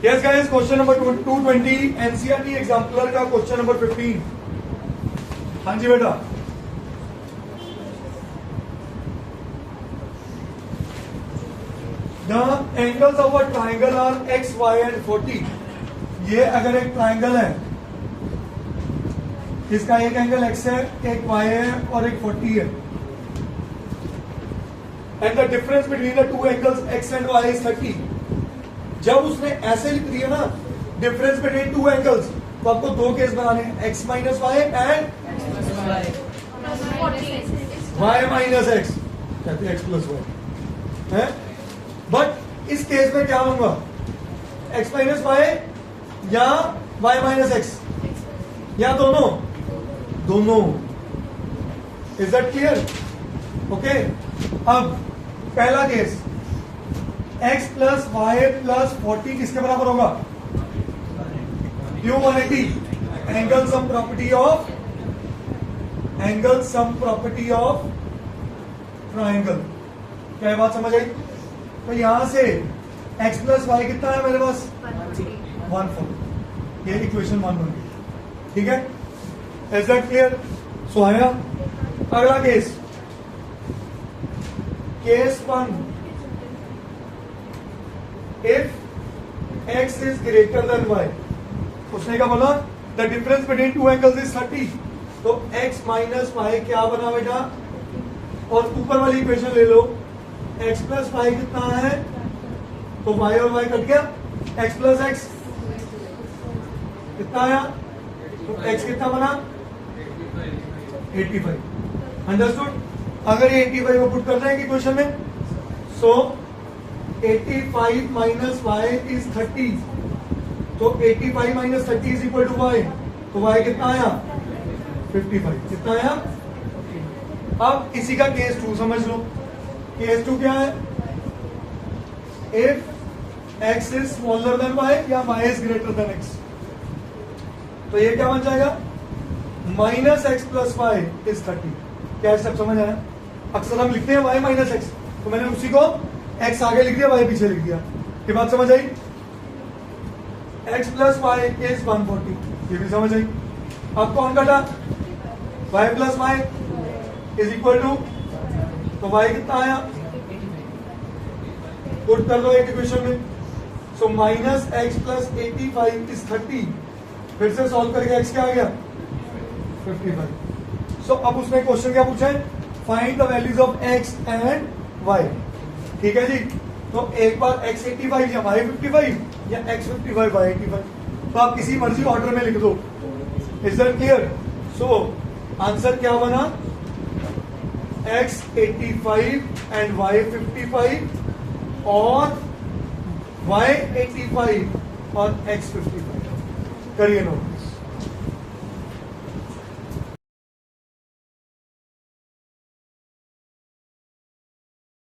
Yes guys, question number 220 NCERT exemplar का question number 15। हाँ जी बेटा, the angles of a triangle are x y and 40। ये अगर एक ट्राइंगल है, इसका एक एंगल x है, एक y है और एक 40 है, and the difference between the two angles x and y is 30। जब उसने ऐसे लिख दिया ना डिफरेंस बिटवीन टू एंगल्स, तो आपको दो केस बनाने हैं, x minus y and y minus x, कहते हैं x प्लस वाई है। बट इस केस में क्या होगा, x माइनस वाई या y माइनस एक्स, या दोनों दोनों। Is that clear? ओके, अब पहला case x plus y plus 40 किसके बराबर होगा? क्यू 180 angle sum property of triangle. क्या ये बात समझ आई? तो यहां से x प्लस वाई कितना है मेरे पास? 140। ये इक्वेशन 1 बन गई। ठीक है, इज दैट क्लियर? सो आया अगला case, case 1, if x is greater then y। उसने क्या बोला? The difference between two angles is 30। तो x माइनस वाई क्या बना बेटा? और ऊपर वाली इक्वेशन ले लो, x प्लस वाई कितना है? तो y और y कट गया, x प्लस एक्स कितना आया? तो x कितना बना? 85। अंडरस्टूड? अगर ये 85 को पुट करना है कि क्वेश्चन में, सो 85 माइनस वाई इज 30। तो 85 minus 30 is equal to y. तो वाई कितना आया? 55। कितना आया? अब इसी का केस 2 समझ लो। केस 2 क्या है? If x is smaller than y या y is greater than x। तो ये क्या बन जाएगा? Minus x plus y is 30। क्या स्टेप समझ आया? अक्सर हम लिखते हैं y माइनस एक्स, तो मैंने उसी को x आगे लिख दिया, y पीछे लिख दिया। ये बात समझ आई? x plus y is 140। ये भी समझ आई? अब कौन कटा? y plus y is equal to, तो y कितना आया? पुट कर दो एक इक्वेशन में। So minus x plus 85 is 30। फिर से सॉल्व करके x क्या आ गया? 55। सो अब उसने क्वेश्चन क्या पूछा है? Find the values of x and y। ठीक है जी, तो एक बार x 85 या y 55 या x 55 y 85, तो आप किसी मर्जी ऑर्डर में लिख दो। Is that clear? So answer क्या बना? x 85 एंड y 55 और y 85 और x 55। करिए नोट।